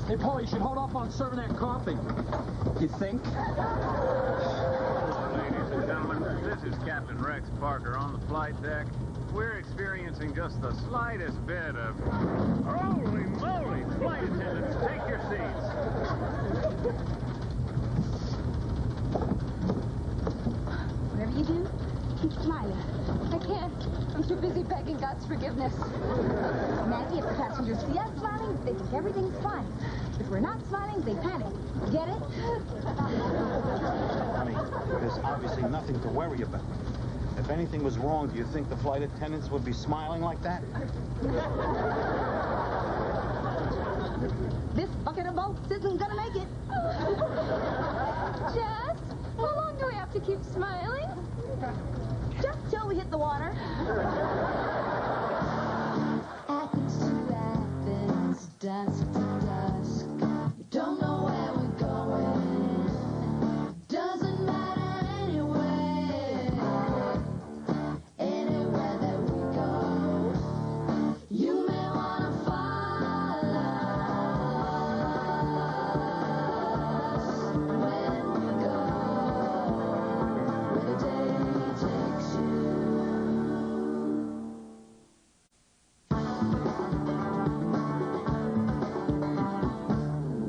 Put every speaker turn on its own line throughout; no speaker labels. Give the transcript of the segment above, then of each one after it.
Hey, Paul, you should hold off on serving that coffee.
You think?
Ladies and gentlemen, this is Captain Rex Parker on the flight deck. We're experiencing just the slightest bit of... Holy moly! Flight attendants, take your seats.
Whatever you do, keep smiling.
I can't. I'm too busy begging God's forgiveness.
Maggie, if the passengers see us smiling, they think everything's fine. If we're not smiling, they panic. Get it?
Honey, there's obviously nothing to worry about. If anything was wrong, do you think the flight attendants would be smiling like that?
This bucket of boats isn't gonna make it.
Jess, how long do we have to keep smiling?
Just till we hit the water.
Athens to Athens, dusk to dusk. We don't know where we're going. Doesn't matter anyway. Anywhere that we go, you may wanna follow us when we go where the day takes you.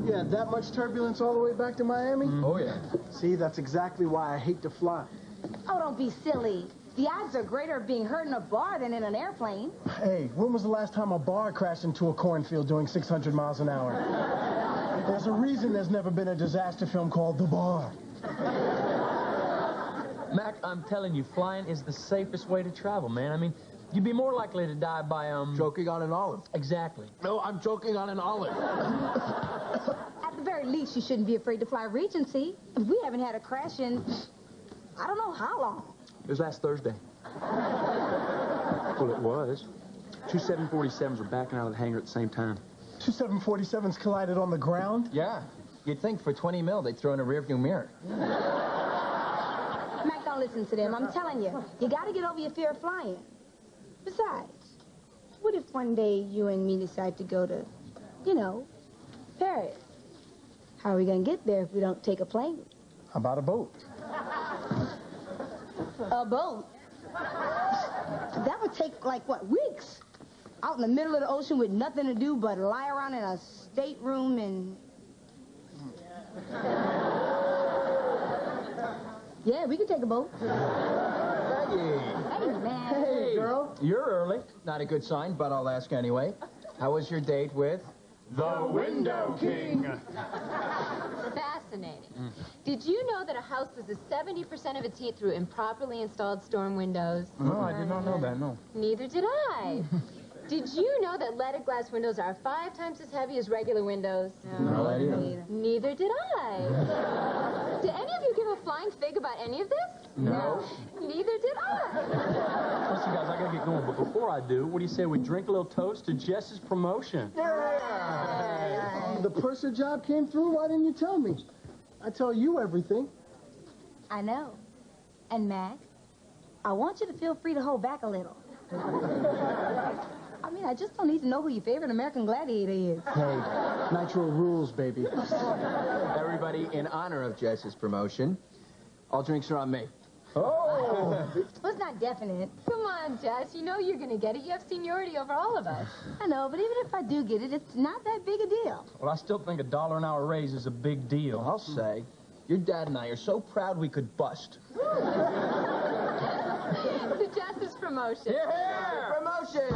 Yeah, that much turbulence all the way back to Miami?
Oh, yeah.
See, that's exactly why I hate to fly.
Oh, don't be silly. The odds are greater of being hurt in a bar than in an airplane.
Hey, when was the last time a bar crashed into a cornfield doing 600 miles an hour? There's a reason there's never been a disaster film called The Bar.
Mac, I'm telling you, flying is the safest way to travel, man. I mean, you'd be more likely to die by,
Choking on an olive.
Exactly.
No, I'm choking on an olive.
At the very least, you shouldn't be afraid to fly Regency. We haven't had a crash in, I don't know how long.
It was last Thursday. Well, it was. Two 747s were backing out of the hangar at the same time.
Two 747s collided on the ground?
Yeah. You'd think for 20 mil they'd throw in a rearview mirror.
Mac, don't listen to them. I'm telling you, you got to get over your fear of flying. Besides, what if one day you and me decide to go to, you know, Paris? How are we going to get there if we don't take a plane?
How about a boat?
A boat? That would take, like, what, weeks? Out in the middle of the ocean with nothing to do but lie around in a stateroom and... Yeah, we can take a boat.
Maggie.
Hey, man.
Hey, girl.
You're early. Not a good sign, but I'll ask anyway. How was your date with...
The Window King.
Fascinating. Did you know that a house loses 70% of its heat through improperly installed storm windows?
No, I did not know that, no.
Neither did I. Did you know that leaded glass windows are 5 times as heavy as regular windows?
No idea.
Neither did I. Did any of you give a flying fig about any of this?
No.
Neither did I.
Listen, guys, I gotta get going, but before I do, what do you say we drink a little toast to Jess's promotion?
The purser job came through? Why didn't you tell me? I tell you everything.
I know. And, Mac, I want you to feel free to hold back a little. I mean, I just don't need to know who your favorite American gladiator is.
Hey, Nitro rules, baby.
Everybody, in honor of Jess's promotion, all drinks are on me.
Oh!
Well, it's not definite.
Come on, Jess. You know you're going to get it. You have seniority over all of us.
I know, but even if I do get it, it's not that big a deal.
Well, I still think $1 an hour raise is a big deal.
I'll say, your dad and I are so proud we could bust.
The Jess's promotion.
Yeah! Promotion!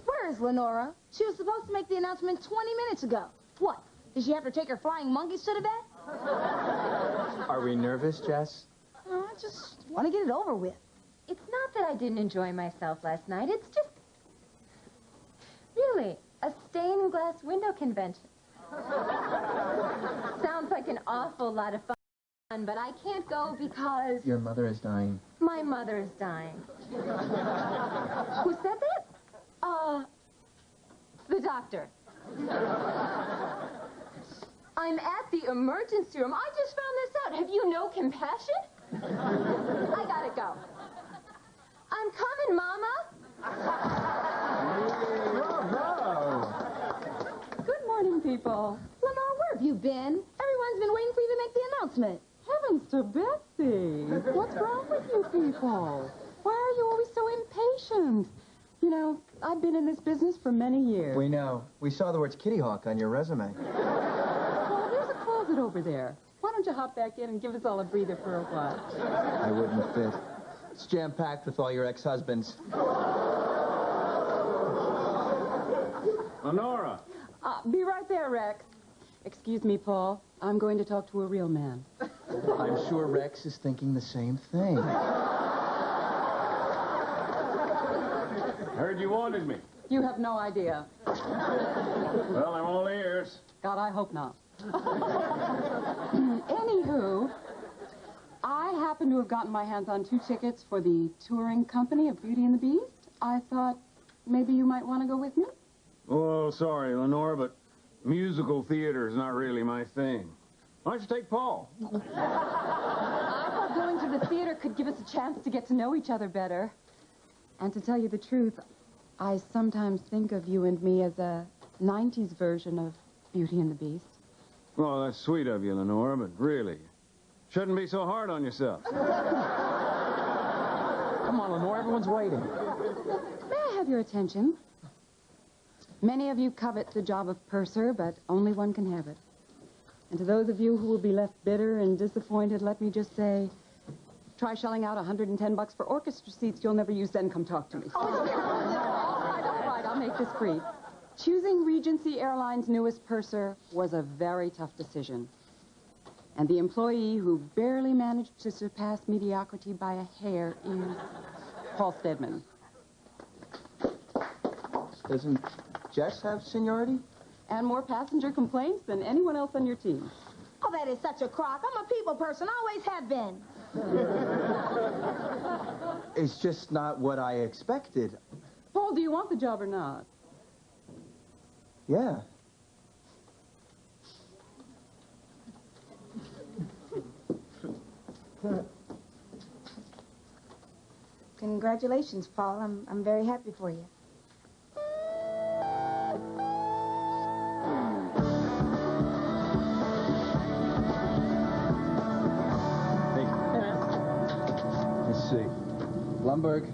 Where is Lenora? She was supposed to make the announcement 20 minutes ago. What? Did she have to take her flying monkeys to the bed?
Are we nervous, Jess?
Oh, I just want to get it over with.
It's not that I didn't enjoy myself last night. It's just... really, a stained glass window convention. Sounds like an awful lot of fun, but I can't go because...
Your mother is dying.
My mother is dying. Who said that? The doctor. I'm at the emergency room. I just found this out. Have you no compassion? I gotta go. I'm coming, Mama.
Bravo!
Good morning, people.
Lenore, where have you been? Everyone's been waiting for you to make the announcement.
Heavens to Betsy. What's wrong with you people? Why are you always so impatient? You know, I've been in this business for many years.
We know. We saw the words Kitty Hawk on your resume.
Well, there's a closet over there. Why don't you hop back in and give us all a breather for a while?
I wouldn't fit. It's jam-packed with all your ex-husbands.
Lenora.
Be right there, Rex. Excuse me, Paul. I'm going to talk to a real man.
I'm sure Rex is thinking the same thing.
Heard you wanted me.
You have no idea.
Well, I'm all ears.
God, I hope not. Anywho, I happen to have gotten my hands on 2 tickets for the touring company of Beauty and the Beast. I thought maybe you might want to go with me.
Oh, sorry, Lenore, but musical theater is not really my thing. Why don't you take Paul?
I thought going to the theater could give us a chance to get to know each other better. And to tell you the truth, I sometimes think of you and me as a 90s version of Beauty and the Beast.
Well, that's sweet of you, Lenore, but really, shouldn't be so hard on yourself.
Come on, Lenore, everyone's waiting.
May I have your attention? Many of you covet the job of purser, but only one can have it. And to those of you who will be left bitter and disappointed, let me just say, try shelling out $110 for orchestra seats you'll never use, then come talk to me. All right, I'll make this brief. Choosing Regency Airlines' newest purser was a very tough decision. And the employee who barely managed to surpass mediocrity by a hair is Paul Stedman.
Doesn't Jess have seniority?
And more passenger complaints than anyone else on your team.
Oh, that is such a crock. I'm a people person, always have been.
It's just not what I expected.
Paul, do you want the job or not?
Yeah.
Congratulations, Paul. I'm very happy for you.
Let's see. Blumberg,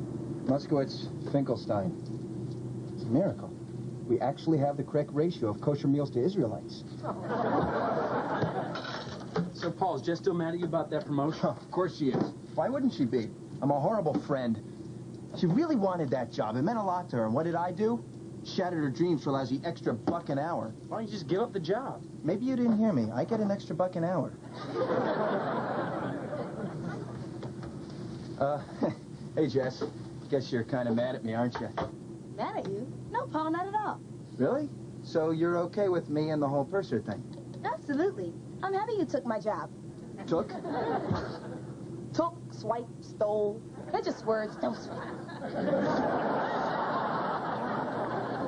Moskowitz, Finkelstein. It's a miracle. We actually have the correct ratio of kosher meals to Israelites.
So, Paul, is Jess still mad at you about that promotion?
Of course she is. Why wouldn't she be? I'm a horrible friend. She really wanted that job. It meant a lot to her. And what did I do? Shattered her dreams for a lousy extra $1 an hour.
Why don't you just give up the job?
Maybe you didn't hear me. I get an extra $1 an hour. Hey, Jess. Guess you're kind of mad at me, aren't you?
Mad at you? No, Paul, not at all.
Really? So you're okay with me and the whole purser thing?
Absolutely. I'm happy you took my job.
Took?
Took, swipe, stole. They're just words, don't sweat.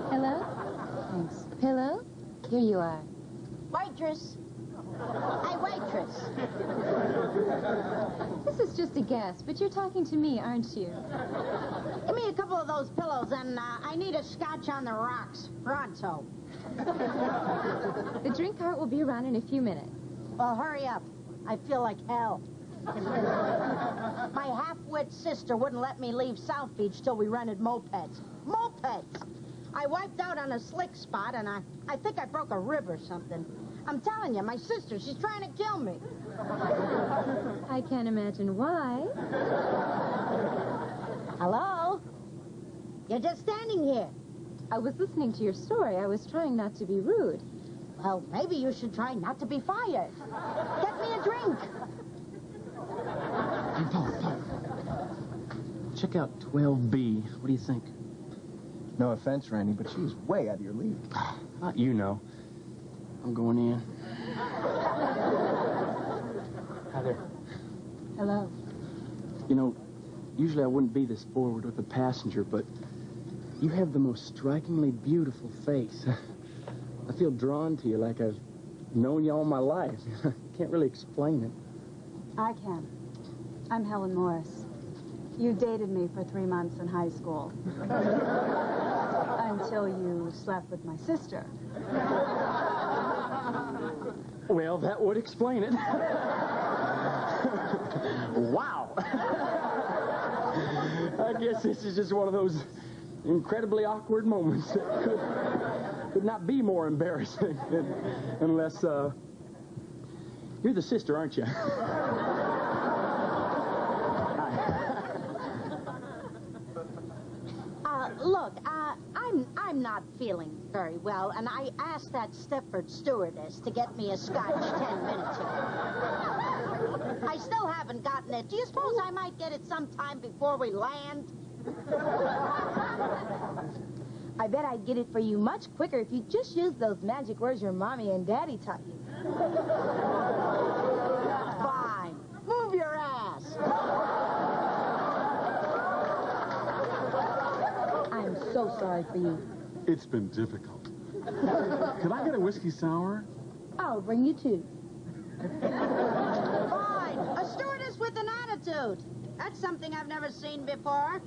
Hello? Thanks. Hello? Here you are.
Waitress. Hey, waitress.
This is just a guess, but you're talking to me, aren't you?
Give me a couple of those pillows, and I need a scotch on the rocks. Pronto.
The drink cart will be around in a few minutes.
Well, hurry up. I feel like hell. My half-wit sister wouldn't let me leave South Beach till we rented mopeds. Mopeds! I wiped out on a slick spot, and I think I broke a rib or something. I'm telling you, my sister, she's trying to kill me.
I can't imagine why.
Hello? You're just standing here.
I was listening to your story. I was trying not to be rude.
Well, maybe you should try not to be fired. Get me a drink.
Hey, Paul. Check out 12B. What do you think?
No offense, Randy, but she's way out of your league.
Not you know. I'm going in. Hi there.
Hello.
You know, usually I wouldn't be this forward with a passenger, but you have the most strikingly beautiful face. I feel drawn to you like I've known you all my life. Can't really explain it.
I can. I'm Helen Morris. You dated me for 3 months in high school. Until you slept with my sister.
Well, that would explain it. Wow. I guess this is just one of those incredibly awkward moments that could not be more embarrassing unless, you're the sister, aren't you?
Look, I'm not feeling very well, and I asked that Stepford stewardess to get me a scotch 10 minutes ago. I still haven't gotten it. Do you suppose I might get it sometime before we land?
I bet I'd get it for you much quicker if you just used those magic words your mommy and daddy taught you.
Fine. Move your ass.
I'm so sorry for you.
It's been difficult. Could I get a whiskey sour?
I'll bring you two.
Fine. A stewardess with an attitude. That's something I've never seen before.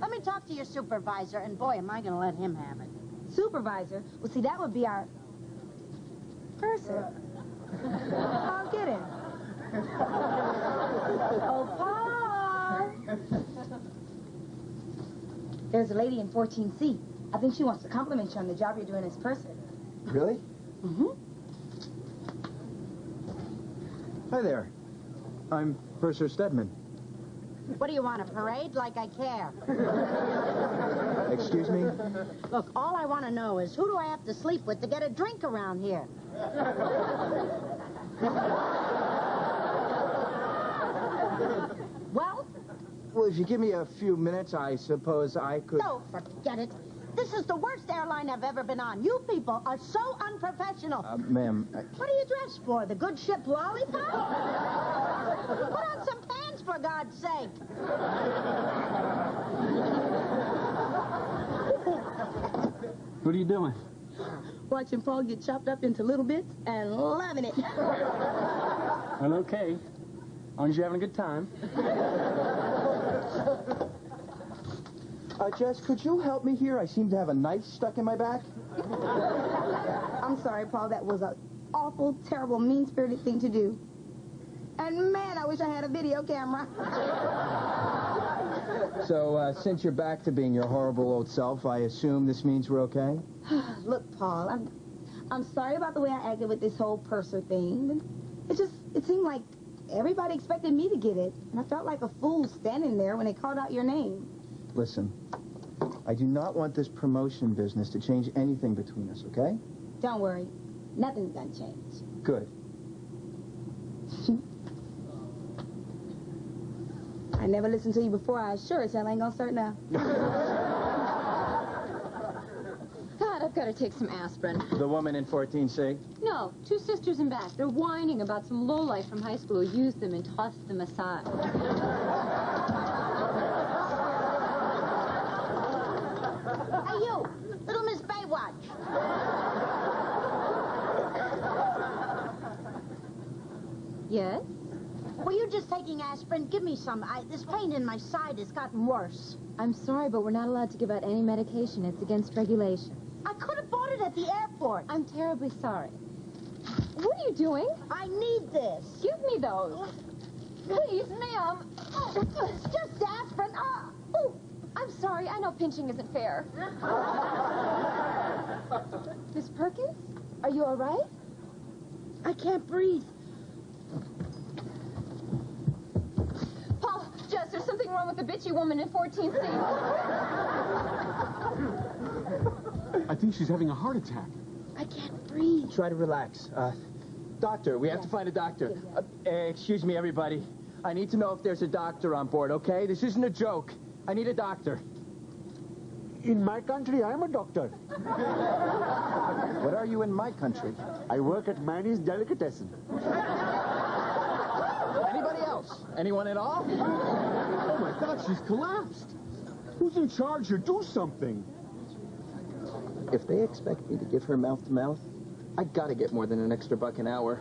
Let me talk to your supervisor, and boy, am I going to let him have it.
Supervisor? Well, see, that would be our purser. I'll get him. Oh, Paul! There's a lady in 14C. I think she wants to compliment you on the job you're doing as purser.
Really?
Mm-hmm.
Hi there. I'm Purser Stedman.
What do you want, a parade? Like I care.
Excuse me?
Look, all I want to know is who do I have to sleep with to get a drink around here? Well?
Well, if you give me a few minutes, I suppose I could...
No, forget it. This is the worst airline I've ever been on. You people are so unprofessional.
Ma'am...
What are you dressed for? The good ship Lollipop? Put on some pants, for God's sake.
What are you doing?
Watching Paul get chopped up into little bits and loving it.
Well, okay. As long as you're having a good time.
Jess, could you help me here? I seem to have a knife stuck in my back.
I'm sorry, Paul. That was an awful, terrible, mean-spirited thing to do. And, man, I wish I had a video camera.
So, since you're back to being your horrible old self, I assume this means we're okay?
Look, Paul, I'm sorry about the way I acted with this whole purser thing. It seemed like everybody expected me to get it. And I felt like a fool standing there when they called out your name.
Listen, I do not want this promotion business to change anything between us, okay?
Don't worry. Nothing's gonna change.
Good.
I never listened to you before. I sure as hell ain't gonna start now.
God, I've got to take some aspirin.
The woman in 14C?
No, two sisters in back. They're whining about some lowlife from high school who used them and tossed them aside.
Hey, you, little Miss Baywatch.
Yes?
Were you just taking aspirin? Give me some. This pain in my side has gotten worse.
I'm sorry, but we're not allowed to give out any medication. It's against regulation.
I could have bought it at the airport.
I'm terribly sorry. What are you doing?
I need this.
Give me those. Please, ma'am.
It's just aspirin.
Oh, I'm sorry. I know pinching isn't fair. Miss Perkins, are you all right?
I can't breathe.
Paul, Jess, there's something wrong with the bitchy woman in 14C.
I think she's having a heart attack.
I can't breathe.
Try to relax. Doctor, we have to find a doctor. Excuse me, everybody. I need to know if there's a doctor on board, okay? This isn't a joke. I need a doctor.
In my country, I'm a doctor.
What are you in my country?
I work at Manny's Delicatessen.
Anybody else? Anyone at all?
Oh, my God, she's collapsed. Who's in charge here? Do something.
If they expect me to give her mouth-to-mouth, I gotta get more than an extra buck an hour.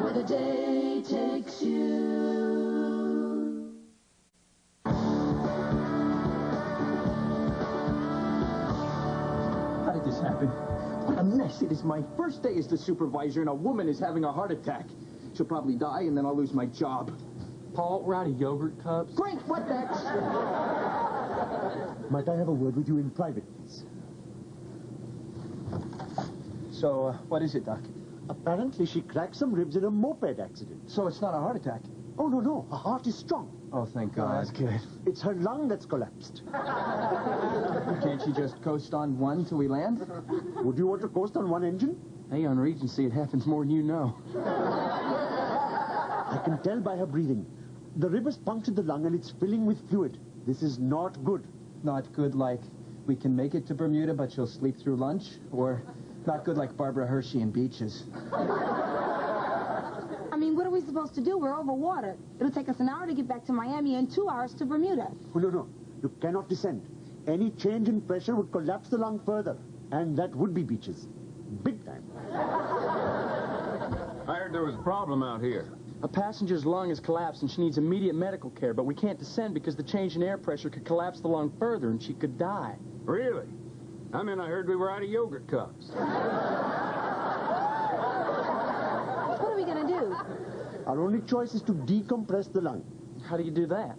Where the day takes you.
How did this happen? What a mess. It is my first day as the supervisor, and a woman is having a heart attack. She'll probably die, and then I'll lose my job. Paul, we're out of yogurt cups. Great, what next?
Might I have a word with you in private, please?
So, what is it, Doc?
Apparently, she cracked some ribs in a moped accident.
So it's not a heart attack?
Oh, no. Her heart is strong.
Oh, thank God.
That's good.
It's her lung that's collapsed.
Can't she just coast on one till we land?
Would you want to coast on one engine?
Hey, on Regency, it happens more than you know.
I can tell by her breathing. The rib has punctured the lung and it's filling with fluid. This is not good.
Not good like we can make it to Bermuda, but she'll sleep through lunch? Or not good like Barbara Hershey and Beaches?
I mean, what are we supposed to do? We're over water. It'll take us an hour to get back to Miami and 2 hours to Bermuda.
Oh, no. You cannot descend. Any change in pressure would collapse the lung further. And that would be Beaches. Big time.
I heard there was a problem out here.
A passenger's lung has collapsed and she needs immediate medical care, but we can't descend because the change in air pressure could collapse the lung further and she could die.
Really? I mean, I heard we were out of yogurt cups.
What are we going to do?
Our only choice is to decompress the lung.
How do you do that?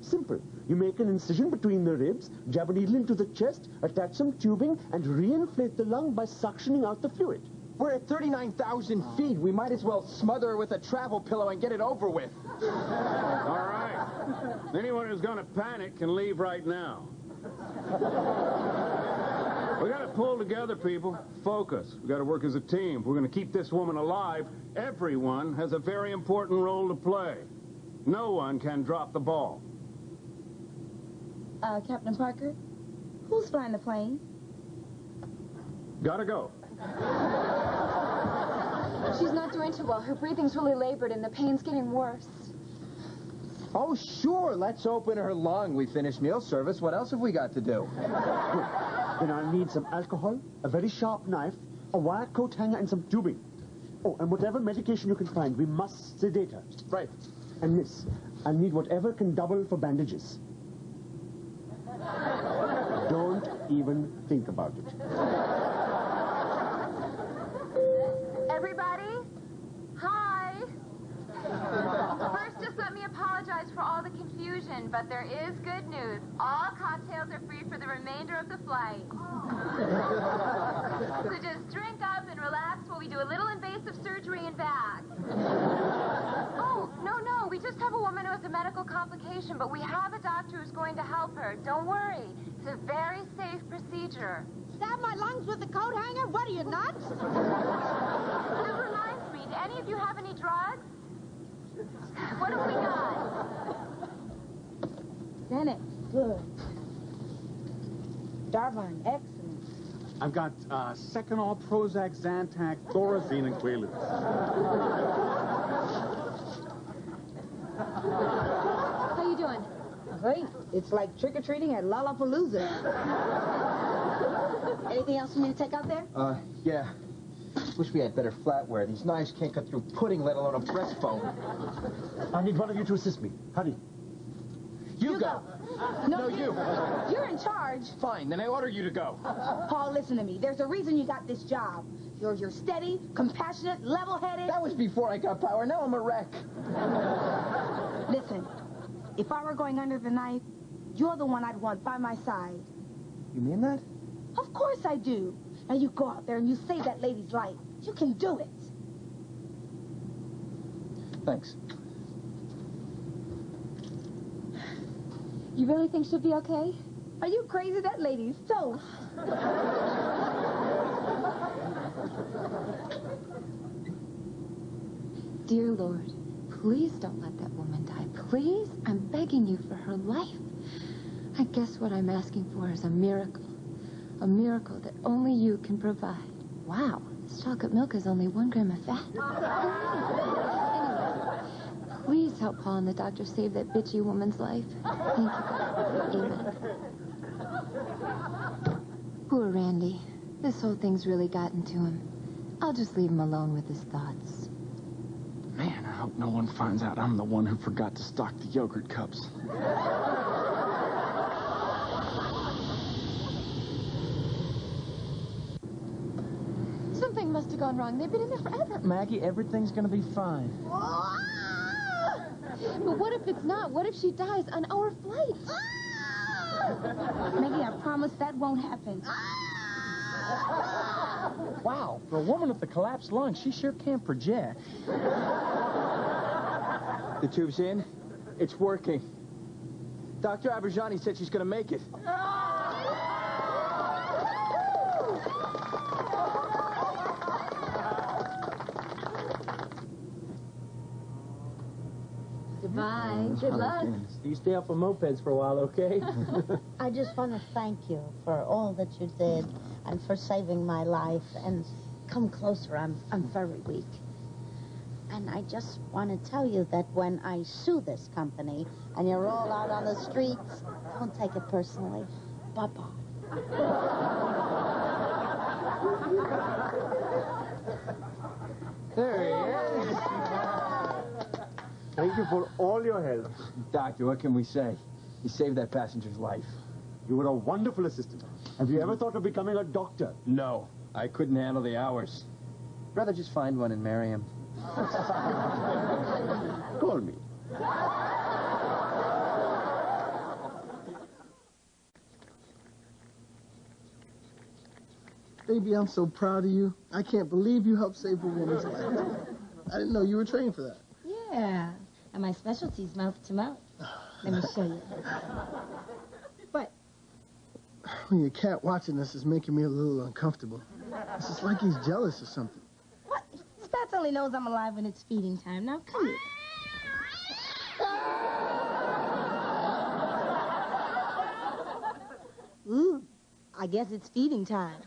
Simple. You make an incision between the ribs, jab a needle into the chest, attach some tubing, and reinflate the lung by suctioning out the fluid.
We're at 39,000 feet. We might as well smother her with a travel pillow and get it over with.
All right. Anyone who's going to panic can leave right now. We got to pull together, people. Focus. We got to work as a team. If we're going to keep this woman alive, everyone has a very important role to play. No one can drop the ball.
Captain Parker, who's flying the plane?
Gotta go.
She's not doing too well. Her breathing's really labored and the pain's getting worse.
Oh, sure. Let's open her lung. We finished meal service. What else have we got to do?
Good. Then I'll need some alcohol, a very sharp knife, a wire coat hanger, and some tubing. Oh, and whatever medication you can find, we must sedate her.
Right.
And miss, I'll need whatever can double for bandages. Don't even think about it.
Everybody? Hi. First, just let me apologize for all the confusion, but there is good news. All cocktails are free for the remainder of the flight. So just drink up and relax while we do a little invasive surgery and back. Oh, no, we just have a woman who has a medical complication, but we have a doctor who's going to help her. Don't worry. It's a very safe procedure.
Stab my lungs with a coat hanger? What are you, nuts?
That reminds me, do any of you have any drugs? What have we got?
Xanax, good. Darvine, excellent.
I've got Seconal, Prozac, Zantac, Thorazine, and Quaaludes.
How you doing?
Great. It's like trick-or-treating at Lollapalooza.
Anything else for me to take out there?
Yeah. Wish we had better flatware. These knives can't cut through pudding, let alone a breastbone.
I need one of you to assist me. Hurry.
You go.
No,
you.
You're in charge.
Fine, then I order you to go.
Paul, listen to me. There's a reason you got this job. You're steady, compassionate, level-headed.
That was before I got power. Now I'm a wreck.
Listen, if I were going under the knife, you're the one I'd want by my side.
You mean that?
Of course I do. Now you go out there and you save that lady's life. You can do it.
Thanks.
You really think she'll be okay?
Are you crazy? That lady's so...
Dear Lord, please don't let that woman die. Please? I'm begging you for her life. I guess what I'm asking for is a miracle. A miracle that only you can provide. Wow, this chocolate milk is only 1 gram of fat. Anyway, please help Paul and the doctor save that bitchy woman's life. Thank you, God. Amen. Poor Randy. This whole thing's really gotten to him. I'll just leave him alone with his thoughts.
Man, I hope no one finds out I'm the one who forgot to stock the yogurt cups.
Something must have gone wrong. They've been in there forever.
Maggie, everything's gonna be fine.
But what if it's not? What if she dies on our flight?
Maggie, I promise that won't happen.
Wow, for a woman with a collapsed lung, she sure can project.
The tube's in. It's working. Dr. Aberjani said she's gonna make it.
Goodbye. Good luck.
You stay off of mopeds for a while, okay?
I just want to thank you for all that you did and for saving my life. And come closer, I'm very weak. And I just want to tell you that when I sue this company and you're all out on the streets, don't take it personally. Bye-bye.
There he is.
Thank you for all your help.
Doctor, what can we say? You saved that passenger's life.
You were a wonderful assistant. Have you ever thought of becoming a doctor?
No, I couldn't handle the hours. Rather just find one and marry him.
Call me.
Baby, I'm so proud of you. I can't believe you helped save a woman's life. I didn't know you were trained for that.
Yeah. And my specialty's mouth to mouth. Let me show you. What?
When your cat watching this is making me a little uncomfortable. It's just like he's jealous or something.
What? Spats only knows I'm alive when it's feeding time. Now, come here. I guess it's feeding time.